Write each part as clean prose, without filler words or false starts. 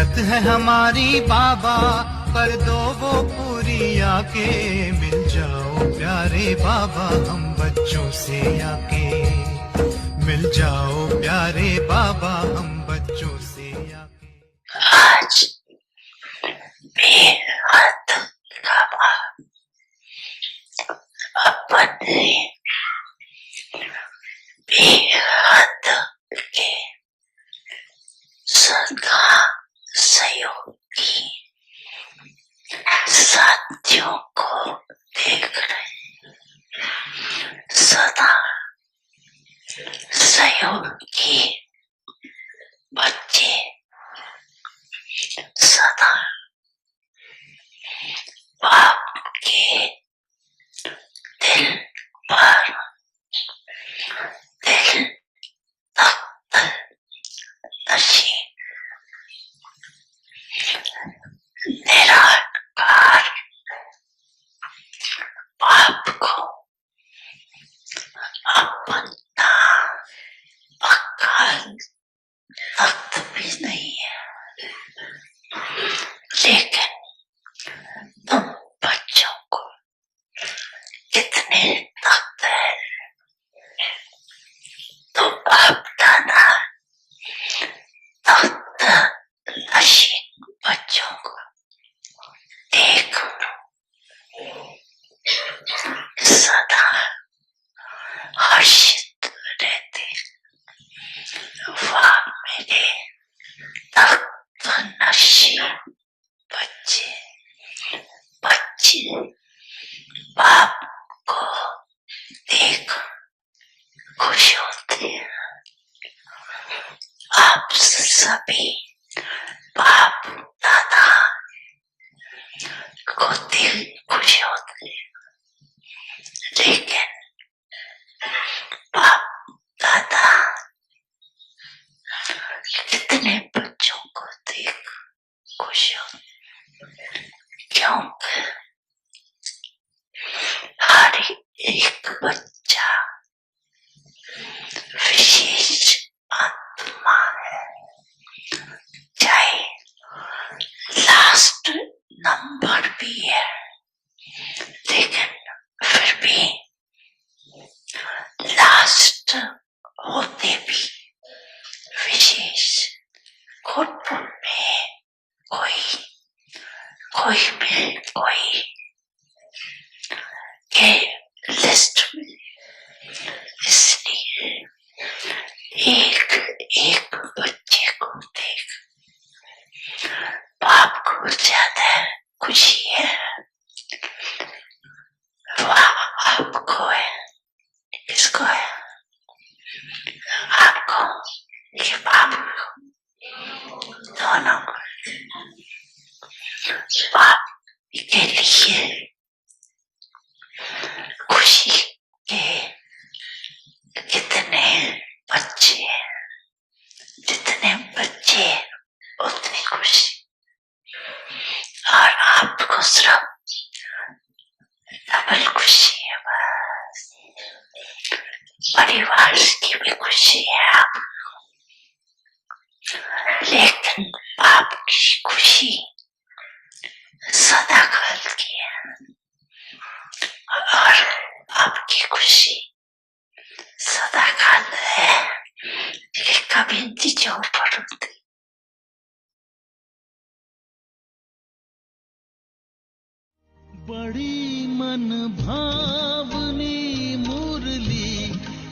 किस्मत है हमारी बाबा, कर दो वो पूरी आके। मिल जाओ प्यारे बाबा हम बच्चों से आके, मिल जाओ प्यारे बाबा हम बच्चों से आके। आज बेहद गवा अपने बेहद के सदा सहयोगी साथियों को देख रहे, सदा सहयोगी बच्चे, सदा बाप के दिल पर दिल तख्त नशी निराकार बाप को अपना अकाल तख्त भी नहीं है, लेकिन तुम बच्चों को कितने तख्त है। तो बाप दादा तख्त नशीन बच्चों को देख सदा हर्षित रहते, वाह मेरे तख्त नशीन बच्चे, बच्चे बाप को देख खुश होते हैं। आप सभी बाप दादा को देख खुश होते हैं, लेकिन बाप दादा कितने बच्चों को देख खुश होते, क्योंकि हर एक बच्चा विशेष आत्मा है, चाहे लास्ट नंबर भी है, लेकिन फिर भी लास्ट होते भी विशेष खुद में कोई के लिस्ट में, इसलिए एक बच्चे को देख बाप को ज्यादा खुशी है। वाह आपको है, किसको है? आपको कि बाप को, दोनों को। बाप के लिए खुशी के कितने बच्चे, जितने बच्चे उतनी खुशी, और आपको सिर्फ डबल खुशी है। बस परिवार की भी खुशी है आप, लेकिन बाप की खुशी सदा काल की है, और आपकी खुशी सदा काल है कि कभी चीजों पर होती। बड़ी मन भावनी मुरली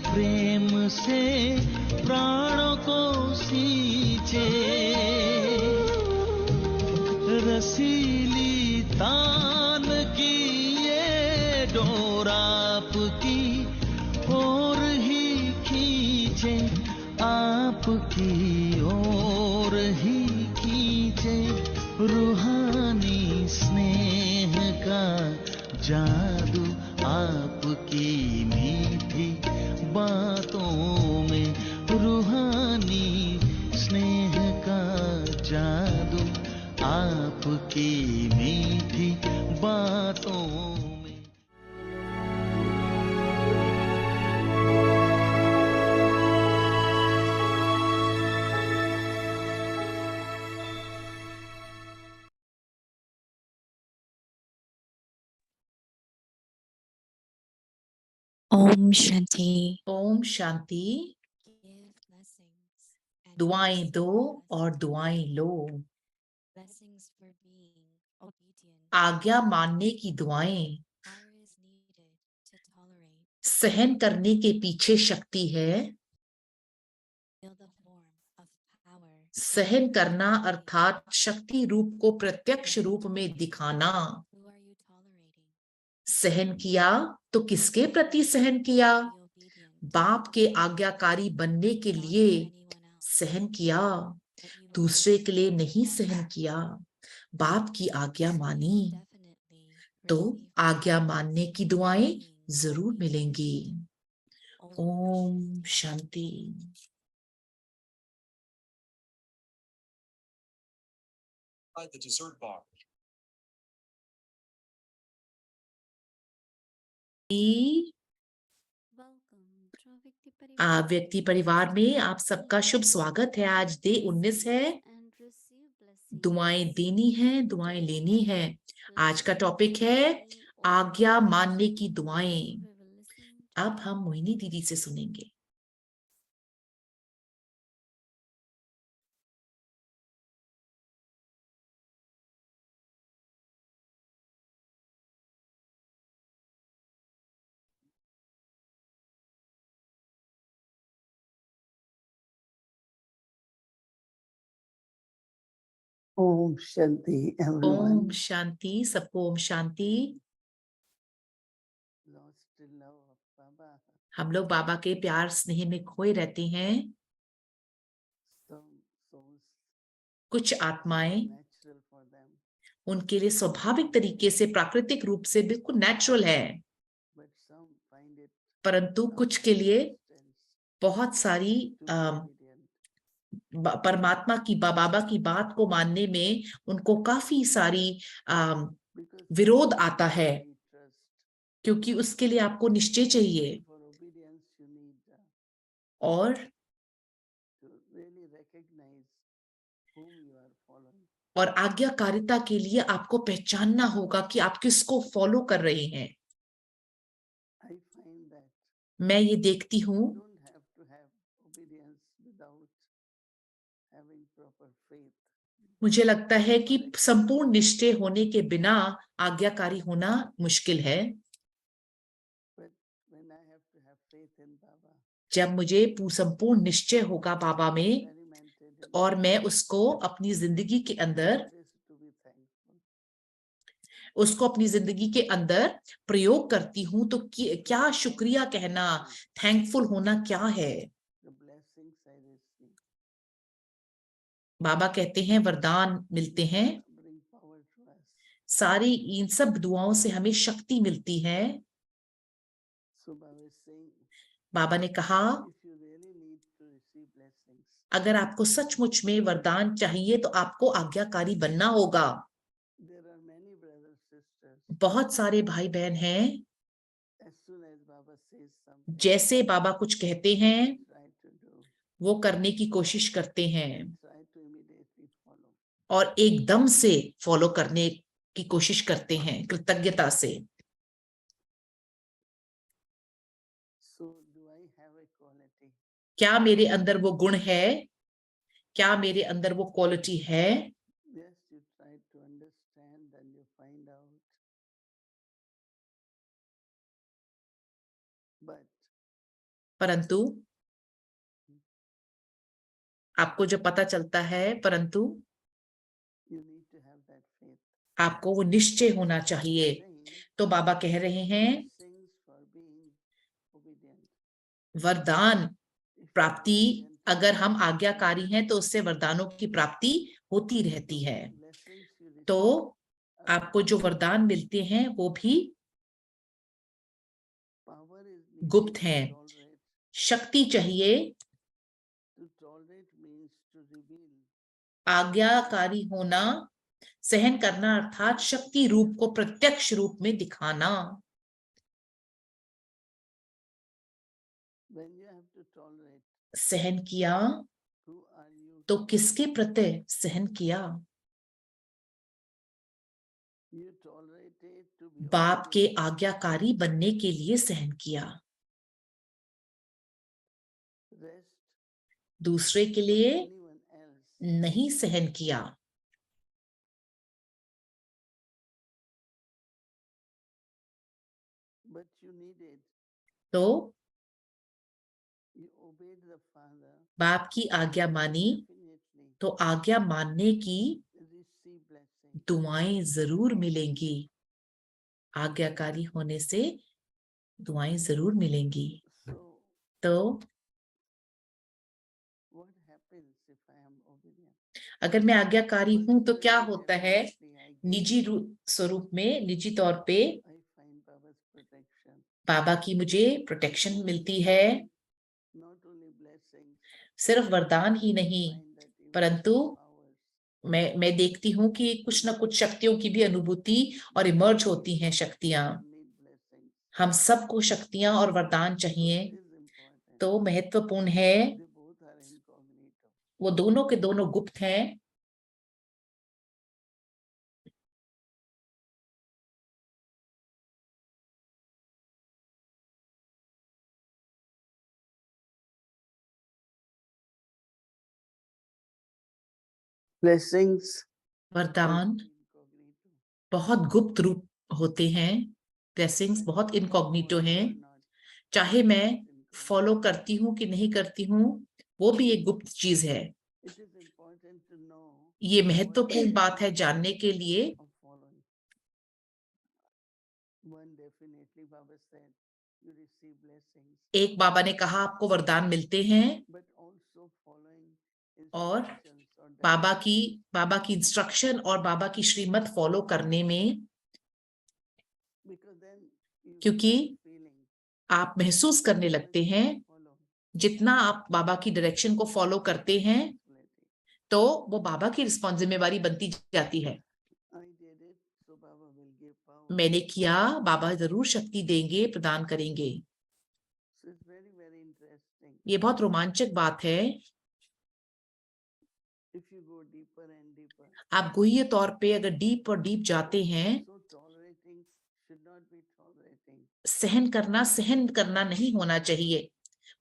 प्रेम से प्राणों को सींचे, रसीली तान की ये डोर आपकी ओर ही खींचे, आपकी ओर ही खींचे, रूहानी स्नेह का जादू आपकी मीठी बातों में, रूहानी स्नेह का जादू आपकी मीठी बातों में। Om Shanti. Om Shanti. Give blessings and दुआएं receive दो और blessings. दुआएं लो। Blessings for being obedient. आज्ञा मानने की दुआएं। Power is needed to tolerate. सहन करने के पीछे शक्ति है। Feel the form of power. सहन करना अर्थात शक्ति रूप को प्रत्यक्ष रूप में दिखाना। Who are you tolerating? सहन किया तो किसके प्रति सहन किया? Be obedient. बाप के आज्ञाकारी बनने के Not लिए for anyone else, सहन किया, but you will दूसरे के लिए receive नहीं all. सहन किया, बाप की आज्ञा So you will मानी definitely तो receive आज्ञा blessings मानने की for दुआएं being जरूर obedient. मिलेंगी। Om Shanti. The dessert bar. व्यक्ति परिवार में आप सबका शुभ स्वागत है। आज डे 19 है। दुआएं देनी है, दुआएं लेनी है। आज का टॉपिक है आज्ञा मानने की दुआएं। अब हम मोहिनी दीदी से सुनेंगे। Om Shanti, everyone. Om Shanti, सबको Om Shanti. Lost in love of Baba. हम लोग बाबा के प्यार स्नेह में खोए रहते हैं। Some souls कुछ आत्माएं, natural for them, उनके लिए स्वाभाविक तरीके से प्राकृतिक रूप से बिल्कुल नेचुरल है, but some find it परंतु कुछ के लिए resistance बहुत सारी to be obedient. परमात्मा की बाबा की बात को मानने में उनको काफी सारी Because विरोध आता है, you need trust. क्योंकि उसके लिए आपको निश्चय चाहिए For obedience, you need और to really recognize whom you are following. और आज्ञाकारिता के लिए आपको पहचानना होगा कि आप किसको फॉलो कर रहे हैं। I find that मैं ये देखती हूँ, you don't have to have obedience without having proper faith. मुझे लगता है कि संपूर्ण निश्चय होने के बिना आज्ञाकारी होना मुश्किल है। But when I have to have faith in Baba, जब मुझे संपूर्ण निश्चय होगा बाबा में experimented in और मैं उसको अपनी जिंदगी के अंदर practice to be thankful. उसको अपनी जिंदगी के अंदर प्रयोग करती हूँ तो क्या शुक्रिया कहना, थैंकफुल होना क्या है। The blessings I receive बाबा कहते हैं वरदान मिलते हैं, bring power to us. सारी इन सब दुआओं से हमें शक्ति मिलती है। So Baba is saying, बाबा ने कहा if you really need to receive blessings, अगर आपको सचमुच में वरदान चाहिए तो आपको आज्ञाकारी बनना होगा। there are many brothers, sisters. बहुत सारे भाई बहन हैं, As soon as Baba says something, जैसे बाबा कुछ कहते हैं try to do, वो करने की कोशिश करते हैं try to immediately follow. और एकदम से फॉलो करने की कोशिश करते हैं कृतज्ञता से। So do I have a quality? क्या मेरे अंदर वो गुण है? क्या मेरे अंदर वो क्वालिटी है? Yes, you try to understand and you find out. But परंतु आपको जो पता चलता है, परंतु you need to have that faith. आपको वो निश्चय होना चाहिए। Saying, तो बाबा कह रहे हैं blessings for being obedient. वरदान If you are प्राप्ति, obedient, अगर हम आज्ञाकारी हैं तो उससे वरदानों की प्राप्ति होती रहती है। blessings you receive तो are आपको जो वरदान मिलते हैं वो भी power is needed गुप्त to हैं। tolerate. शक्ति चाहिए। To tolerate means to reveal. आज्ञाकारी होना, सहन करना अर्थात शक्ति रूप को प्रत्यक्ष रूप में दिखाना। When you have to tolerate, सहन किया who are you? तो किसके प्रति सहन किया? You tolerate it to be बाप के obedient. आज्ञाकारी बनने के लिए सहन किया। दूसरे के लिए anyone else, नहीं सहन किया। but you needed, तो you obeyed the Father, बाप की आज्ञा मानी, definitely तो आज्ञा मानने की receive blessing. दुआएं जरूर मिलेंगी। आज्ञाकारी होने से दुआएं जरूर मिलेंगी। So तो what happens if I am obedient? अगर मैं आज्ञाकारी हूं तो क्या Personally, होता है? definitely I get, निजी स्वरूप में, निजी तौर पे I find Baba's protection, बाबा की मुझे प्रोटेक्शन मिलती है। not only blessings, सिर्फ वरदान ही I नहीं, find that even परंतु some powers मैं देखती हूँ कि कुछ ना कुछ शक्तियों की भी अनुभूति और इमर्ज होती हैं शक्तियां। need blessings. हम सबको शक्तियां और वरदान So चाहिए। it is important. तो महत्वपूर्ण है, They both are incognito. वो दोनों के दोनों गुप्त हैं। Blessings वरदान incognito. बहुत गुप्त रूप होते हैं। ब्लेसिंग्स बहुत इनकॉग्निटो हैं। चाहे मैं फॉलो करती हूँ कि नहीं करती हूँ, वो भी एक गुप्त चीज है। It is important to know ये महत्वपूर्ण बात है जानने के लिए। of following. One definitely Baba said, you receive blessings, एक बाबा ने कहा आपको वरदान मिलते हैं, but also following और instructions or बाबा की इंस्ट्रक्शन और बाबा की श्रीमत फॉलो करने में, because then you क्योंकि start feeling आप महसूस करने लगते हैं, follow जितना आप बाबा की डायरेक्शन को फॉलो करते हैं responsibility. तो वो बाबा की जिम्मेवारी बनती जाती है। I did it, so Baba will give power. मैंने किया, बाबा जरूर शक्ति देंगे, प्रदान करेंगे। So it's very, very interesting. ये बहुत रोमांचक बात है। If you go deeper and deeper, आप गुह्य तौर पे अगर डीप और डीप जाते हैं, so tolerating should not be tolerating. सहन करना नहीं होना चाहिए,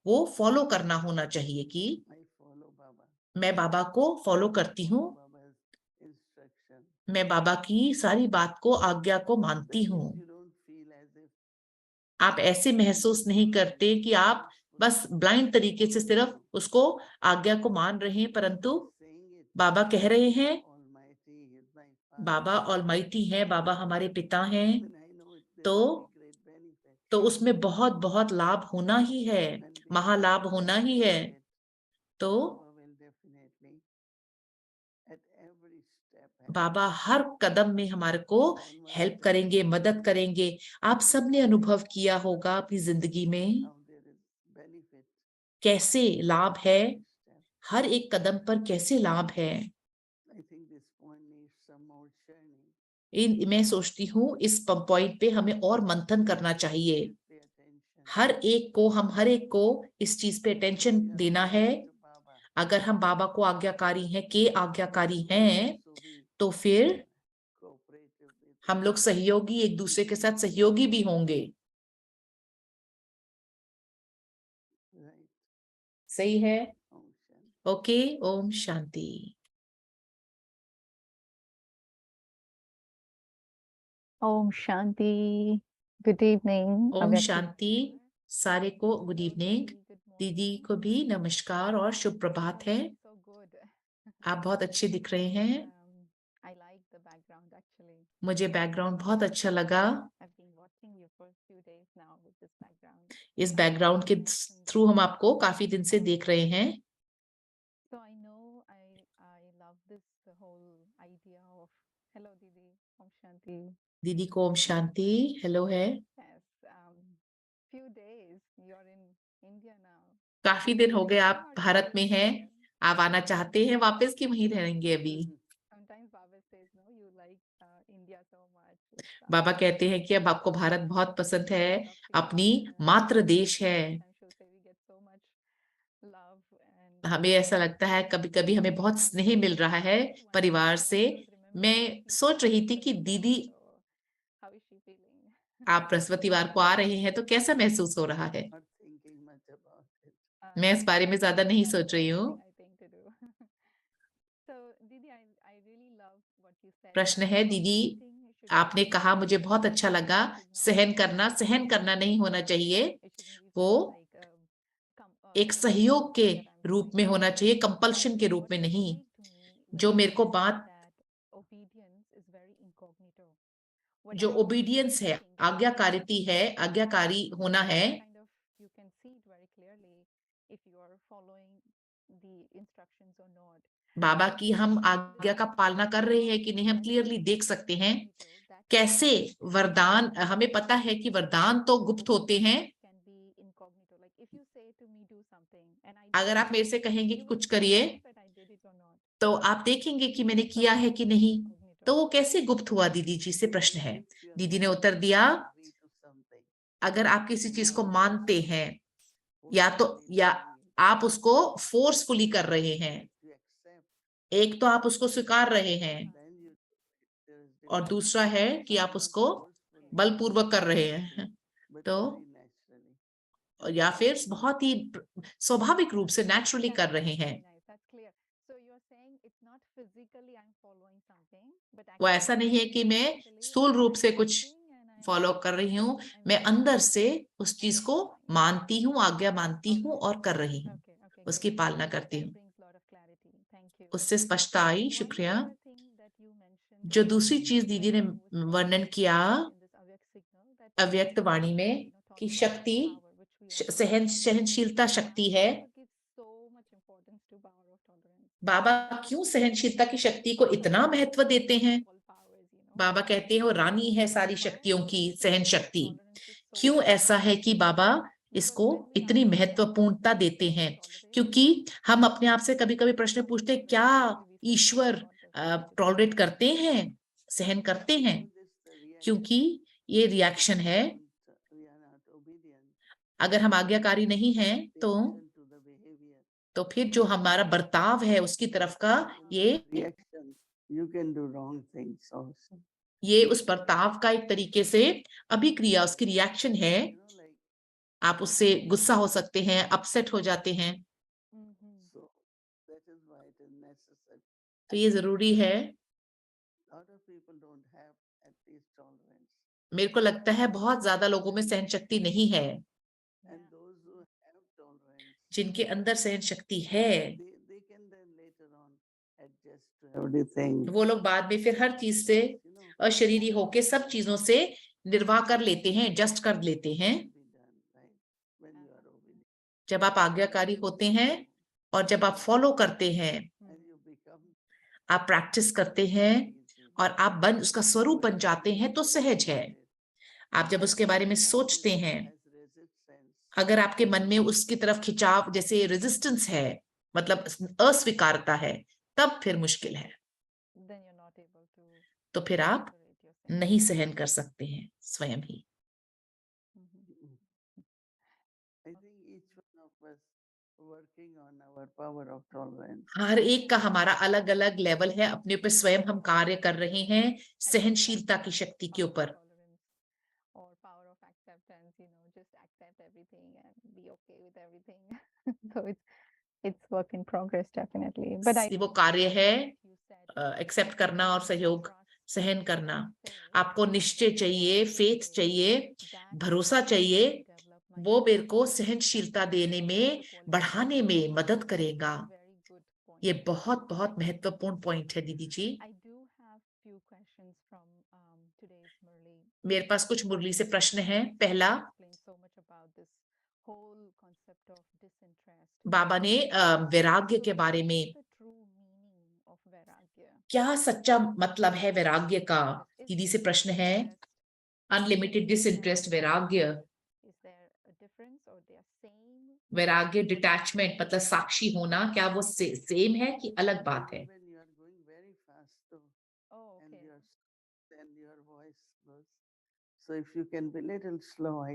वो फॉलो करना होना चाहिए कि I follow Baba. मैं बाबा को फॉलो करती हूँ, Baba's instruction. मैं बाबा की सारी बात को, आज्ञा को मानती That हूँ। means you don't feel as if आप ऐसे महसूस नहीं करते कि आप बस ब्लाइंड तरीके से सिर्फ उसको, आज्ञा को मान रहे हैं, परंतु saying it. बाबा कह रहे हैं, Almighty is my Father. Baba almighty है, बाबा हमारे पिता हैं, Then I know there तो will be great benefit. तो उसमें बहुत बहुत लाभ होना ही है, And महालाभ होना ही है। benefit, तो Baba will definitely at every step help. बाबा हर कदम में हमारे को हेल्प करेंगे, मदद करेंगे। आप सबने अनुभव किया होगा अपनी जिंदगी में How there is benefit कैसे लाभ है, every step. हर एक कदम पर कैसे लाभ है। I think this point needs some more churning. मैं सोचती हूँ इस पॉइंट पे हमें और मंथन करना चाहिए। Pay attention. हर एक को इस चीज पे अटेंशन We are देना है। obedient to Baba. अगर हम बाबा को आज्ञाकारी हैं, के आज्ञाकारी हैं, So we तो फिर cooperative with हम लोग सहयोगी, एक दूसरे के साथ सहयोगी भी होंगे। right. सही है। Function. Okay, Om Shanti. Om Shanti. Good evening. ओम Avyakta. शांति सारे को गुड इवनिंग। दीदी को भी नमस्कार और शुभ प्रभात है। So good. आप बहुत अच्छे दिख रहे हैं। I like the background actually. मुझे बैकग्राउंड बहुत अच्छा लगा। I've been watching you for a few days now with this background. इस बैकग्राउंड के थ्रू हम आपको काफी दिन से देख रहे हैं। So I know I love this whole idea of hello Didi, Om Shanti. दीदी को ओम शांति, हेलो है। Yes, few days you're in India now. काफी दिन हो गए आप Or भारत में हैं। staying? आप आना चाहते हैं वापस कि वहीं रहेंगे अभी? Sometimes Baba says, no, you like India so much. It's, बाबा कहते हैं कि अब आपको भारत बहुत पसंद है, love to अपनी come and मातृ देश है। sometimes she'll say we get so much love and हमें ऐसा लगता है कभी कभी हमें बहुत स्नेह मिल रहा है परिवार से। मैं सोच रही थी कि दीदी how is she feeling? आप बृहस्पतिवार को आ रहे हैं तो कैसा महसूस हो रहा है? Not thinking much about it. मैं इस बारे में ज्यादा नहीं सोच रही हूँ। प्रश्न है दीदी, आपने कहा मुझे बहुत अच्छा लगा, सहन करना नहीं होना चाहिए, वो एक सहयोग के रूप में होना चाहिए, कंपल्शन के रूप में नहीं। जो मेरे को बात, जो ओबीडियंस है, आज्ञाकारिता है, आज्ञाकारी होना है, बाबा की हम आज्ञा का पालना कर रहे हैं कि नहीं, हम क्लियरली देख सकते हैं। कैसे वरदान, हमें पता है कि वरदान तो गुप्त होते हैं। अगर आप मेरे से कहेंगे कि कुछ करिए, तो आप देखेंगे कि मैंने किया है कि नहीं। तो वो कैसे गुप्त हुआ, दीदी जी से प्रश्न है। दीदी ने उत्तर दिया, अगर आप किसी चीज को मानते हैं, या आप उसको फोर्सफुली कर रहे हैं, एक तो आप उसको स्वीकार रहे हैं, और दूसरा है कि आप उसको बलपूर्वक कर रहे हैं, तो या फिर बहुत ही स्वाभाविक रूप से नेचुरली कर रहे हैं। वो ऐसा नहीं है कि मैं स्थूल रूप से कुछ फॉलो कर रही हूँ, मैं अंदर से उस चीज को मानती हूँ, आज्ञा मानती हूँ और कर रही हूँ, उसकी पालना करती हूँ। उससे स्पष्टता आई, शुक्रिया। जो दूसरी चीज दीदी ने वर्णन किया अव्यक्त वाणी में, कि शक्ति, सहनशीलता शक्ति है। बाबा क्यों सहनशीलता की शक्ति को इतना महत्व देते हैं? बाबा कहते हैं वो रानी है सारी शक्तियों की, सहन शक्ति। क्यों ऐसा है कि बाबा इसको इतनी महत्वपूर्णता देते हैं? क्योंकि हम अपने आप से कभी कभी प्रश्न पूछते हैं, क्या ईश्वर टॉलरेट करते हैं, सहन करते हैं? क्योंकि ये रिएक्शन है। अगर हम आज्ञाकारी नहीं हैं, तो फिर जो हमारा बर्ताव है उसकी तरफ का, ये उस बर्ताव का एक तरीके से अभिक्रिया, उसकी रिएक्शन है। आप उससे गुस्सा हो सकते हैं, अपसेट हो जाते हैं। तो ये जरूरी है। मेरे को लगता है बहुत ज्यादा लोगों में सहन शक्ति नहीं है। जिनके अंदर सहन शक्ति है, वो लोग बाद में फिर हर चीज से अशरीरी होके सब चीजों से निर्वाह कर लेते हैं, एडजस्ट कर लेते हैं। जब आप आज्ञाकारी होते हैं और जब आप फॉलो करते हैं, आप प्रैक्टिस करते हैं और आप उसका स्वरूप बन जाते हैं, तो सहज है। आप जब उसके बारे में सोचते हैं, अगर आपके मन में उसकी तरफ खिंचाव, जैसे रेजिस्टेंस है, मतलब अस्वीकारता है, तब फिर मुश्किल है। तो फिर आप नहीं सहन कर सकते हैं स्वयं ही। हर एक का हमारा अलग अलग लेवल है, अपने ऊपर स्वयं हम कार्य कर रहे हैं सहनशीलता की शक्ति के ऊपर। वो कार्य है एक्सेप्ट करना और सहयोग, सहन करना। आपको निश्चय चाहिए, फेथ चाहिए, भरोसा चाहिए। वो मेरे को सहनशीलता देने में, बढ़ाने में मदद करेगा। ये बहुत बहुत महत्वपूर्ण पॉइंट है दीदी जी। मेरे पास कुछ मुरली से प्रश्न हैं। पहला, बाबा ने वैराग्य के बारे में, क्या सच्चा मतलब है वैराग्य का? दीदी से प्रश्न है। अनलिमिटेड डिसइंटरेस्ट वैराग्य, वैराग्य डिटैचमेंट मतलब साक्षी होना, क्या वो सेम है कि अलग बात है?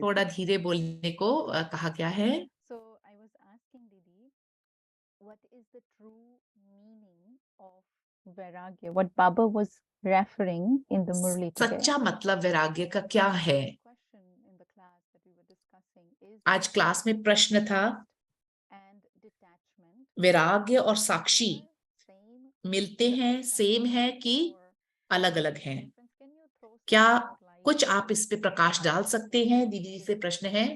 थोड़ा धीरे बोलने को कहा गया है। What Baba was referring in the Murli today. सच्चा मतलब वैराग्य का क्या है? आज क्लास में प्रश्न था, वैराग्य और साक्षी मिलते हैं, सेम है कि अलग अलग हैं? क्या कुछ आप इस पे प्रकाश डाल सकते हैं? दीदी जी से प्रश्न है।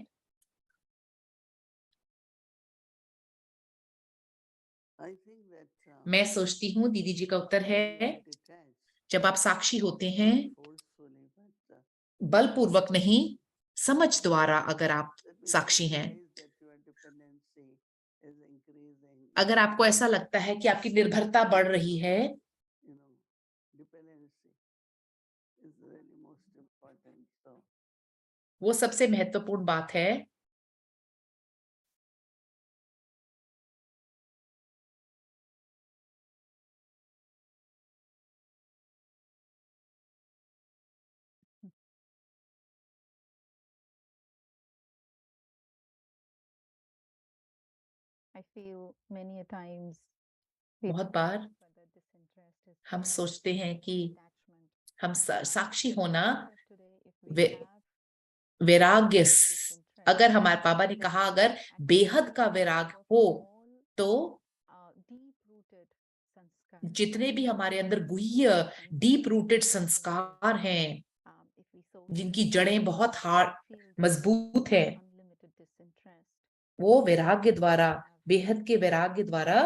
I think that मैं सोचती हूँ, दीदी जी का उत्तर when you है, are detached, जब आप साक्षी होते हैं, forcefully, but बलपूर्वक नहीं, समझ द्वारा अगर आप that means साक्षी you हैं, realize that your dependency is increasing. अगर आपको ऐसा लगता है कि आपकी निर्भरता बढ़ रही है, You know, dependency is really most important. So वो सबसे महत्वपूर्ण बात है। I feel many a times बहुत बार हम सोचते हैं कि हम साक्षी होना, वैराग्य, अगर हमारे पापा ने कहा अगर बेहद का वैराग हो तो जितने भी हमारे अंदर गुह्य डीप रूटेड संस्कार हैं, जिनकी जड़ें बहुत हार्ड मजबूत है, वो वैराग्य द्वारा, बेहद के वैराग्य द्वारा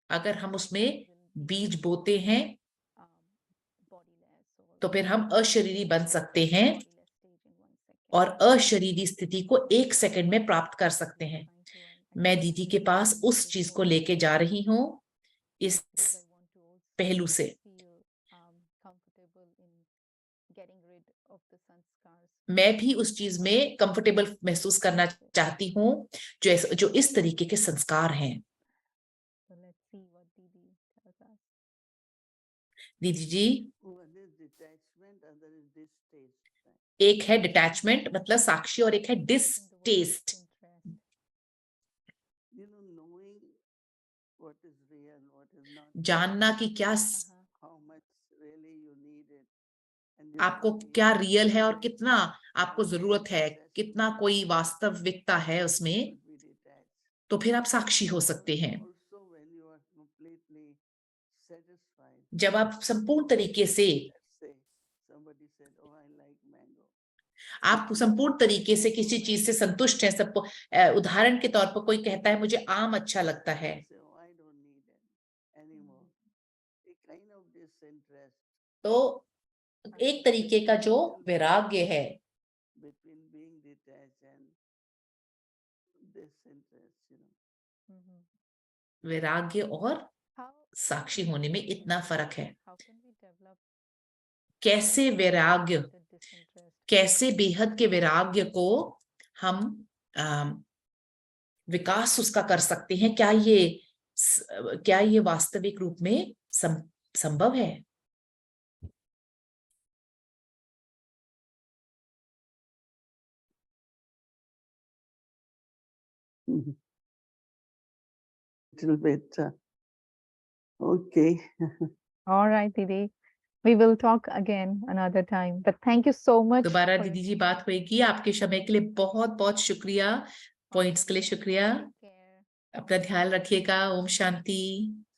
अगर हम उसमें बीज बोते हैं तो फिर हम अशरीरी बन सकते हैं और अशरीरी स्थिति को 1 सेकंड में प्राप्त कर सकते हैं। मैं दीदी के पास उस चीज को लेके जा रही हूं, इस पहलू से। मैं भी उस चीज में कंफर्टेबल महसूस करना चाहती हूँ जो इस तरीके के संस्कार हैं। दीदी जी, one is detachment, other is distaste. एक है डिटैचमेंट मतलब साक्षी और एक है डिसटेस्ट। You know, knowing what is real, what is not, जानना कि क्या how much really you need it, and you आपको don't क्या feel रियल है और that कितना आपको जरूरत है, कितना कोई वास्तविकता है you उसमें, should be detached. तो फिर आप साक्षी हो सकते हैं। Also, when you are completely satisfied, जब आप संपूर्ण तरीके से, let's say somebody said, "Oh, I like mango." आप संपूर्ण तरीके से किसी चीज से संतुष्ट हैं, सबको उदाहरण के तौर पर कोई कहता है मुझे आम अच्छा लगता है, Say, "Oh, I don't need it anymore." A kind of disinterest तो एक तरीके का जो वैराग्य है, between being detached and disinterest, you know. वैराग्य और साक्षी होने में इतना फर्क है। कैसे वैराग्य, कैसे बेहद के वैराग्य को हम विकास उसका कर सकते हैं? क्या ये वास्तविक रूप में संभव है? Little bit. Okay. All right, Didi. We will talk again another time. But thank you so much. दोबारा for दीदी जी बात होगी। आपके समय के लिए बहुत बहुत शुक्रिया, पॉइंट्स के लिए शुक्रिया। Take care. अपना ध्यान रखिएगा। Om Shanti.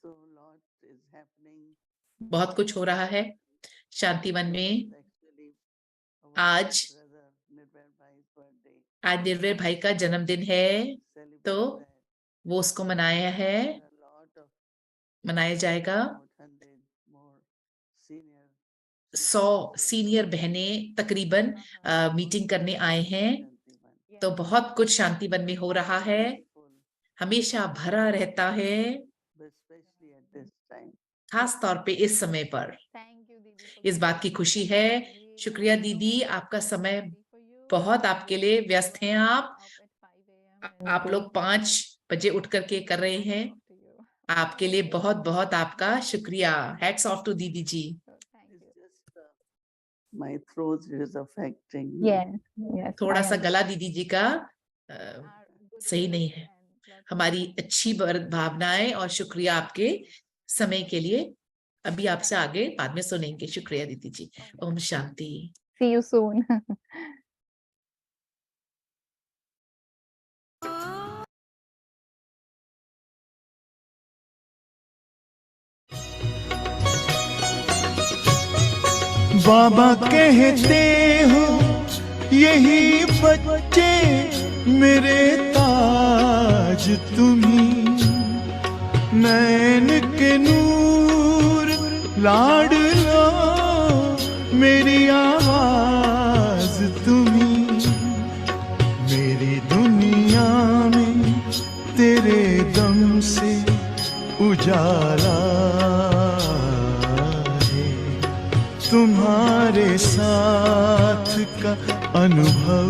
So lot is happening. बहुत कुछ हो रहा है शांति वन में। Actually, our आज brother Nirbhay Bhai's birthday. आज निर्भय भाई का जन्मदिन है, Celebrate तो that. वो उसको मनाया है, There are a lot of मनाया जाएगा। about 100 more senior 100 सीनियर बहनें तकरीबन मीटिंग करने आए हैं, तो बहुत कुछ शांति वन में हो रहा है, हमेशा भरा रहता है, especially at this time. खास तौर पे इस समय पर। Thank you, Didi, for इस बात की giving खुशी us है। the time. शुक्रिया दीदी, आपका समय बहुत आपके लिए व्यस्त हैं। आप लोग 5 बजे उठ करके कर रहे हैं। आपके लिए बहुत बहुत आपका शुक्रिया। हैट्स ऑफ टू दीदी जी। It's just my throat is affecting. Yes. थोड़ा I सा गला understand. दीदी जी का सही नहीं है। हमारी अच्छी भावनाएं और शुक्रिया आपके समय के लिए। अभी आपसे आगे बाद में सुनेंगे। शुक्रिया दीदी जी। Om Shanti. See you soon. बाबा कहते हो यही बच्चे मेरे ताज तुम्ही, नैन के नूर लाडलो मेरी आवाज तुम्ही, मेरी दुनिया में तेरे दम से उजाला है, तुम्हारे साथ का अनुभव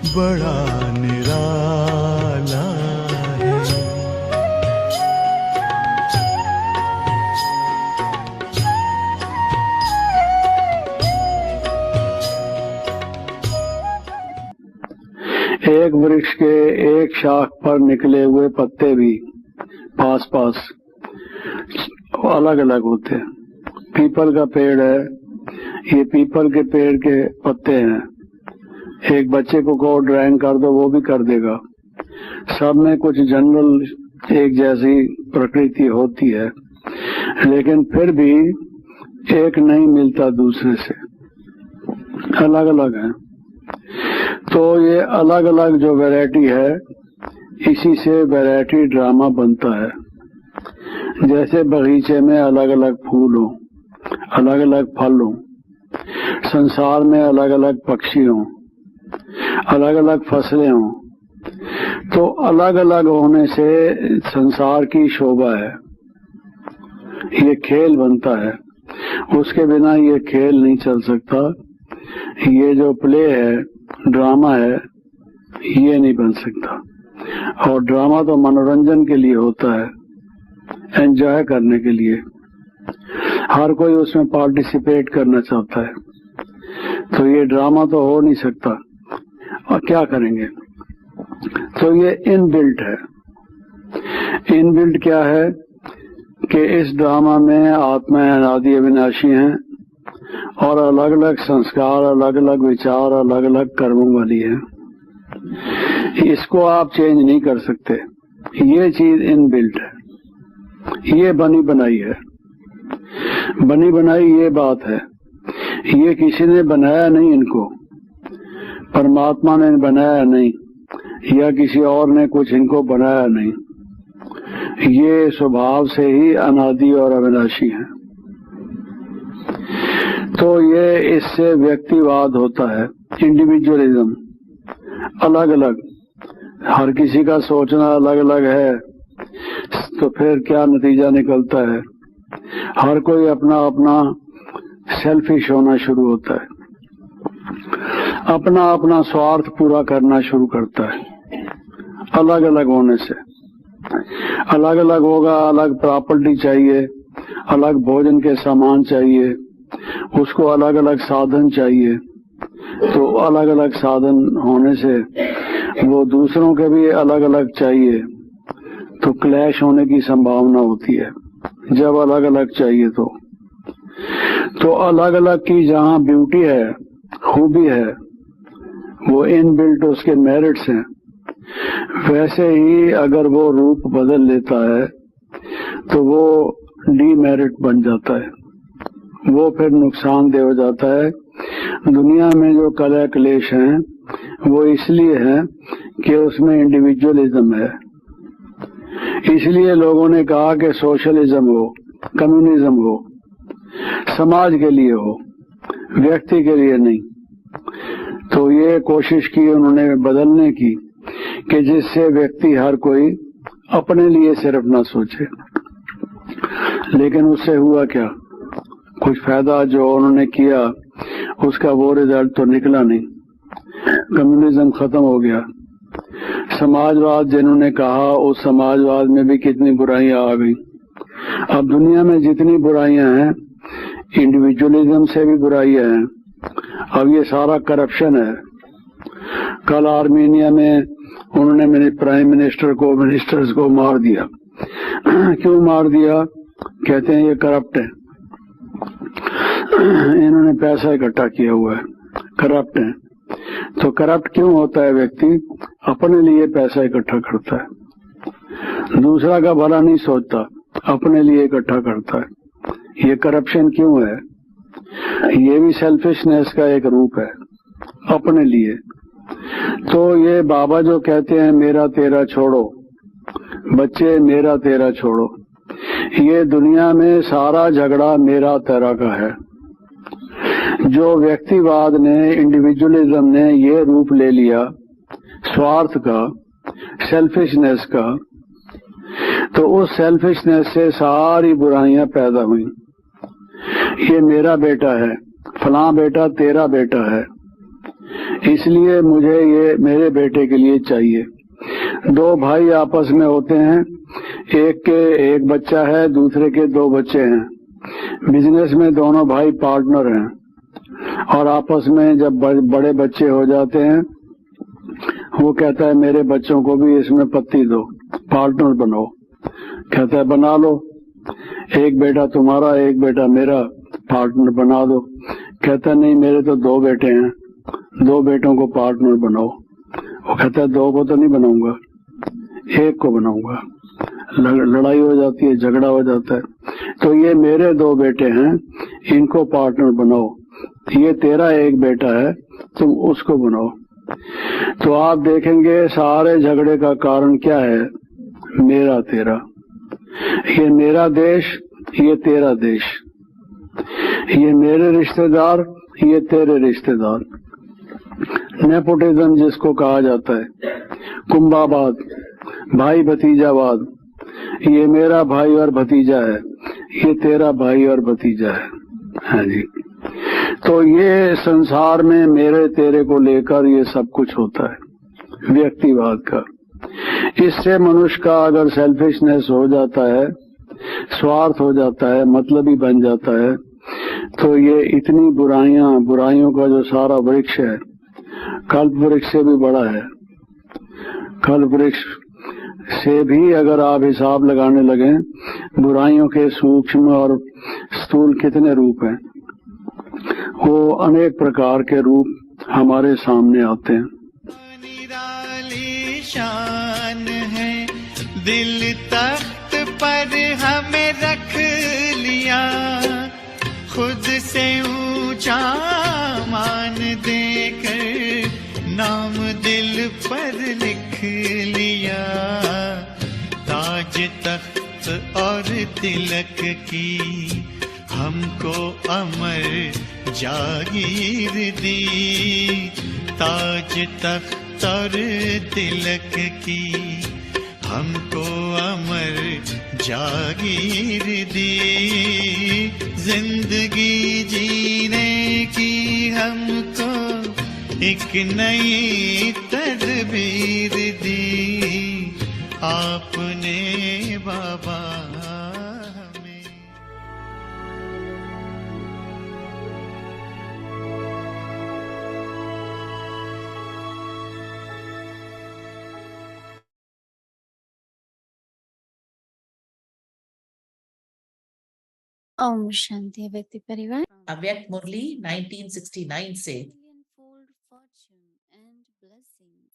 बड़ा निराला है। एक वृक्ष के एक शाख पर निकले हुए पत्ते भी पास पास अलग अलग होते हैं। पीपल का पेड़ है, ये पीपल के पेड़ के पत्ते हैं। एक बच्चे को ड्राइंग कर दो वो भी कर देगा। सब में कुछ जनरल एक जैसी प्रकृति होती है, लेकिन फिर भी एक नहीं मिलता दूसरे से, अलग अलग है। तो ये अलग अलग जो वैरायटी है, इसी से वैरायटी ड्रामा बनता है। जैसे बगीचे में अलग अलग फूल हो, अलग अलग फल हो, संसार में अलग अलग पक्षी हो, अलग अलग फसलें हो, तो अलग अलग होने से संसार की शोभा है। ये खेल बनता है, उसके बिना ये खेल नहीं चल सकता। ये जो प्ले है, ड्रामा है, ये नहीं बन सकता। और ड्रामा तो मनोरंजन के लिए होता है, एंजॉय करने के लिए। हर कोई उसमें पार्टिसिपेट करना चाहता है, तो ये ड्रामा तो हो नहीं सकता। और क्या करेंगे? तो ये इनबिल्ट है। इनबिल्ट क्या है कि इस ड्रामा में आत्माएं अनादि अविनाशी हैं और अलग अलग संस्कार, अलग अलग विचार, अलग अलग कर्मों वाली है। इसको आप चेंज नहीं कर सकते। ये चीज इनबिल्ट है, ये बनी बनाई है। बनी बनाई ये बात है, ये किसी ने बनाया नहीं, इनको परमात्मा ने बनाया नहीं, या किसी और ने कुछ इनको बनाया नहीं। ये स्वभाव से ही अनादि और अविनाशी है। तो ये इससे व्यक्तिवाद होता है, इंडिविजुअलिज्म। अलग अलग, हर किसी का सोचना अलग अलग है, तो फिर क्या नतीजा निकलता है? हर कोई अपना अपना सेल्फिश होना शुरू होता है, अपना अपना स्वार्थ पूरा करना शुरू करता है। अलग अलग होने से अलग अलग होगा, अलग प्रॉपर्टी चाहिए, अलग भोजन के सामान चाहिए, उसको अलग अलग साधन चाहिए। तो अलग अलग साधन होने से वो दूसरों के भी अलग अलग चाहिए, तो क्लैश होने की संभावना होती है जब अलग अलग चाहिए। तो अलग अलग की जहाँ ब्यूटी है, खूबी है, वो इनबिल्ट उसके मेरिट्स हैं। वैसे ही अगर वो रूप बदल लेता है तो वो डीमेरिट बन जाता है, वो फिर नुकसानदेह हो जाता है। दुनिया में जो कलह क्लेश हैं वो इसलिए है कि उसमें इंडिविजुअलिज्म है। इसलिए लोगों ने कहा कि सोशलिज्म हो, कम्युनिज्म हो, समाज के लिए हो, व्यक्ति के लिए नहीं। तो ये कोशिश की उन्होंने बदलने की कि जिससे व्यक्ति हर कोई अपने लिए सिर्फ ना सोचे। लेकिन उससे हुआ क्या? कुछ फायदा जो उन्होंने किया उसका वो रिजल्ट तो निकला नहीं। कम्युनिज्म खत्म हो गया। समाजवाद जिन्होंने कहा, उस समाजवाद में भी कितनी बुराइयां आ गई। अब दुनिया में जितनी बुराइयां हैं, इंडिविजुअलिज्म से भी बुराइयां हैं। अब ये सारा करप्शन है। कल आर्मेनिया में उन्होंने मेरे प्राइम मिनिस्टर को, मिनिस्टर्स को मार दिया। क्यों मार दिया? कहते हैं ये करप्ट है, इन्होंने पैसा इकट्ठा किया हुआ है, करप्ट है। तो करप्ट क्यों होता है? व्यक्ति अपने लिए पैसा इकट्ठा करता है, दूसरा का भला नहीं सोचता, अपने लिए इकट्ठा करता है। ये करप्शन क्यों है? ये भी सेल्फिशनेस का एक रूप है अपने लिए। तो ये बाबा जो कहते हैं मेरा तेरा छोड़ो, बच्चे मेरा तेरा छोड़ो, ये दुनिया में सारा झगड़ा मेरा तेरा का है। जो व्यक्तिवाद ने, इंडिविजुअलिज्म ने ये रूप ले लिया स्वार्थ का, सेल्फिशनेस का, तो उस सेल्फिशनेस से सारी बुराइयां पैदा हुई। ये मेरा बेटा है, फलां बेटा तेरा बेटा है, इसलिए मुझे ये मेरे बेटे के लिए चाहिए। दो भाई आपस में होते हैं, एक के एक बच्चा है, दूसरे के दो बच्चे हैं। बिजनेस में दोनों भाई पार्टनर हैं और आपस में जब बड़े बच्चे हो जाते हैं, वो कहता है मेरे बच्चों को भी इसमें पत्ती दो, पार्टनर बनो। कहता है बना लो, एक बेटा तुम्हारा एक बेटा मेरा, पार्टनर बना दो। कहता नहीं मेरे तो दो बेटे हैं, दो बेटों को पार्टनर बनाओ। वो कहता है दो को तो नहीं बनाऊंगा, एक को बनाऊंगा। लड़ाई हो जाती है, झगड़ा हो जाता है। तो ये मेरे दो बेटे हैं, इनको पार्टनर बनाओ। ये तेरा एक बेटा है, तुम उसको बनाओ। तो आप देखेंगे सारे झगड़े का कारण क्या है? मेरा तेरा। ये मेरा देश, ये तेरा देश। ये मेरे रिश्तेदार, ये तेरे रिश्तेदार। नेपोटिज्म जिसको कहा जाता है, कुंभावाद, भाई भतीजावाद। ये मेरा भाई और भतीजा है, ये तेरा भाई और भतीजा है। हाँ जी। तो ये संसार में मेरे तेरे को लेकर ये सब कुछ होता है, व्यक्तिवाद का। इससे मनुष्य का अगर सेल्फिशनेस हो जाता है, स्वार्थ हो जाता है, मतलबी बन जाता है, तो ये इतनी बुराइयों का जो सारा वृक्ष है, कल्प वृक्ष से भी बड़ा है। कल्प वृक्ष से भी अगर आप हिसाब लगाने लगे, बुराइयों के सूक्ष्म और स्थूल कितने रूप हैं, वो अनेक प्रकार के रूप हमारे सामने आते हैं। निराली शान है, दिल तख्त पर हमें रख लिया, खुद से ऊंचा मान देकर नाम दिल पर लिख लिया। ताज तख्त और तिलक की हमको अमर जागीर दी। ताज तख्त और तिलक की हमको अमर जागीर दी। जिंदगी जीने की हमको एक नई तदबीर दी, आपने बाबा हमें। ओम शांति व्यक्ति परिवार। अव्यक्त मुरली 1969 से। Millionfold fortune and blessings.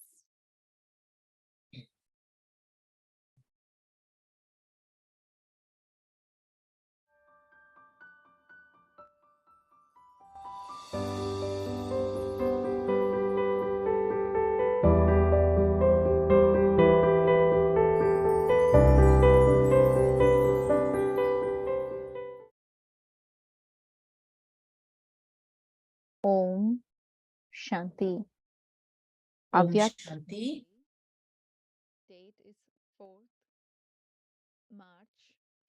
Om Shanti. ओम अव्यक्त शांति। date is 4th March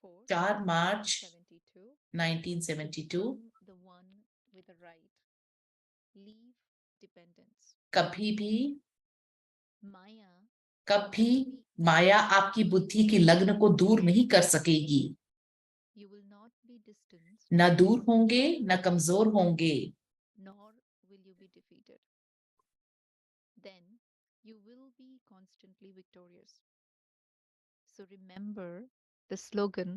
4th 4 March 72. 1972। The one with the right. Leave dependence. कभी भी Maya कभी माया आपकी बुद्धि की लग्न को दूर नहीं कर सकेगी। you will not be distanced, न दूर होंगे न कमजोर होंगे। nor will you be defeated. Then you will be constantly victorious. So remember the slogan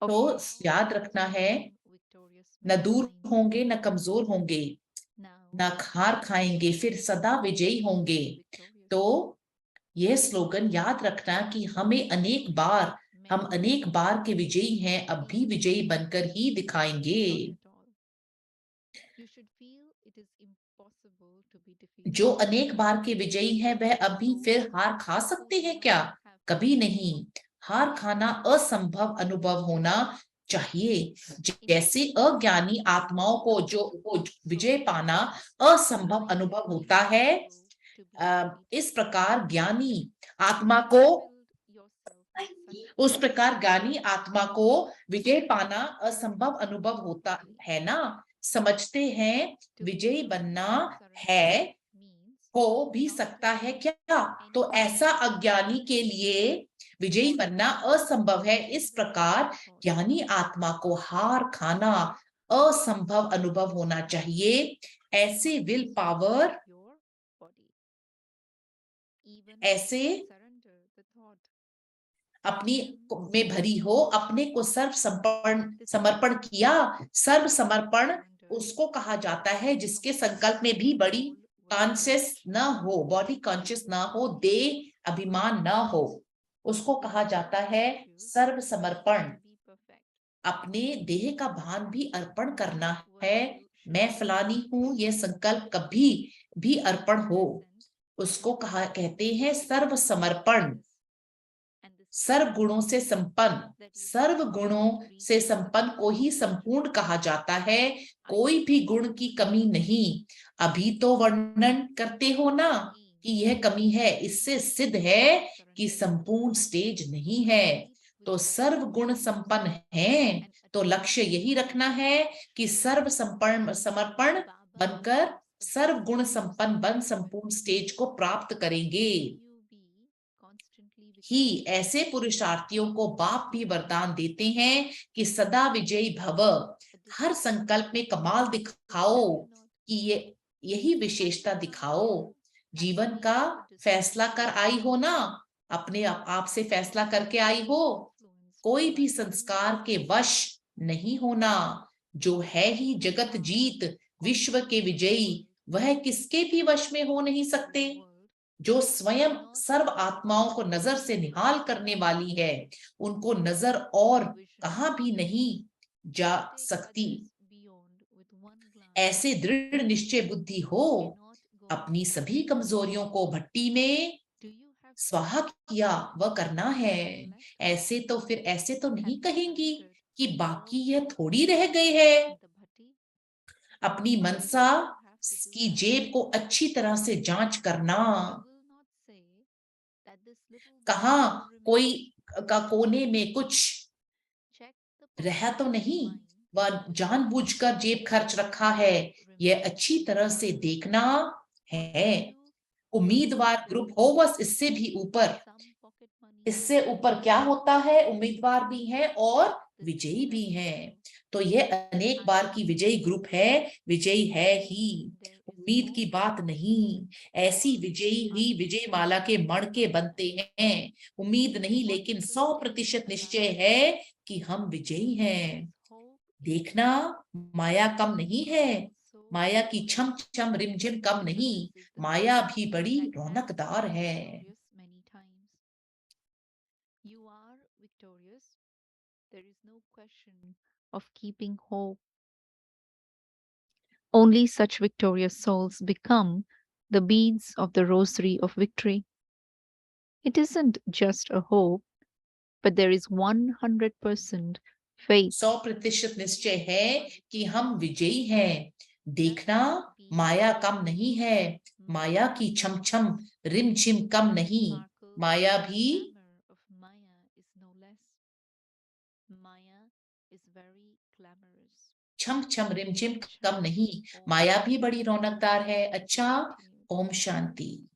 of तो how याद रखना है, victorious न दूर mind. होंगे न कमजोर होंगे, Now न खार खाएंगे फिर सदा विजयी होंगे। victorious. तो यह स्लोगन याद रखना कि हम अनेक बार के विजयी हैं, अब भी विजयी बनकर ही दिखाएंगे। जो अनेक बार के विजयी हैं वह अभी फिर हार खा सकते हैं क्या? कभी नहीं। हार खाना असंभव अनुभव होना चाहिए। जैसे अज्ञानी आत्माओं को विजय पाना असंभव अनुभव होता है, इस प्रकार ज्ञानी आत्मा को उस प्रकार ज्ञानी आत्मा को विजय पाना असंभव अनुभव होता है ना। समझते हैं विजयी बनना है, हो भी सकता है क्या? तो ऐसा अज्ञानी के लिए विजयी बनना असंभव है। इस प्रकार ज्ञानी आत्मा को हार खाना असंभव अनुभव होना चाहिए। ऐसे विल पावर, ऐसे अपनी में भरी हो, अपने को सर्व समर्पण किया। सर्व समर्पण उसको कहा जाता है जिसके संकल्प में भी बड़ी कॉन्शियस न हो, बॉडी कॉन्शियस ना हो, देह अभिमान न हो, उसको कहा जाता है सर्व समर्पण। अपने देह का भान भी अर्पण करना है। मैं फलानी हूं, यह संकल्प कभी भी अर्पण हो, उसको कहते हैं सर्व समर्पण। सर्व गुणों से संपन्न, सर्व गुणों से संपन्न को ही संपूर्ण कहा जाता है। कोई भी गुण की कमी नहीं। अभी तो वर्णन करते हो ना कि यह कमी है, इससे सिद्ध है कि संपूर्ण स्टेज नहीं है। तो सर्व गुण संपन्न है, तो लक्ष्य यही रखना है कि सर्व समर्पण बनकर सर्व गुण संपन्न बन संपूर्ण स्टेज को प्राप्त करेंगे। ही ऐसे पुरुषार्थियों को बाप भी वरदान देते हैं कि सदा विजयी भव। हर संकल्प में कमाल दिखाओ कि यही विशेषता दिखाओ। जीवन का फैसला कर आई हो ना, अपने आप से फैसला करके आई हो। कोई भी संस्कार के वश नहीं होना। जो है ही जगत जीत, विश्व के विजयी, वह किसके भी वश में हो नहीं सकते। जो स्वयं सर्व आत्माओं को नजर से निहाल करने वाली है, उनको नजर और कहां भी नहीं जा सकती। ऐसे दृढ़ निश्चय बुद्धि हो, अपनी सभी कमजोरियों को भट्टी में स्वाहा किया वह करना है। ऐसे तो फिर ऐसे तो नहीं कहेंगी कि बाकी यह थोड़ी रह गई है। अपनी मनसा की जेब को अच्छी तरह से जांच करना। कहा कोई का कोने में कुछ रहा तो नहीं, वह जानबूझकर जेब खर्च रखा है, यह अच्छी तरह से देखना है। उम्मीदवार ग्रुप हो बस इससे भी ऊपर, इससे ऊपर क्या होता है, उम्मीदवार भी है और विजयी भी हैं। तो यह अनेक बार की विजयी ग्रुप है, विजयी है ही, उम्मीद की बात नहीं। ऐसी विजयी ही विजय माला के मण के बनते हैं। उम्मीद नहीं, लेकिन 100% निश्चय है कि हम विजयी हैं। देखना माया कम नहीं है, माया की छम छम रिमझिम कम नहीं, माया भी बड़ी रौनकदार है। You are victorious. There is no question of keeping hope. Only such victorious souls become the beads of the rosary of victory. It isn't just a hope, but there is 100% faith. 100% निश्चय है कि हम विजयी हैं। देखना माया कम नहीं है, माया की छम छम रिमझिम कम नहीं, माया भी छम छम रिमझिम कम नहीं, माया भी बड़ी रौनकदार है। अच्छा, ओम शांति।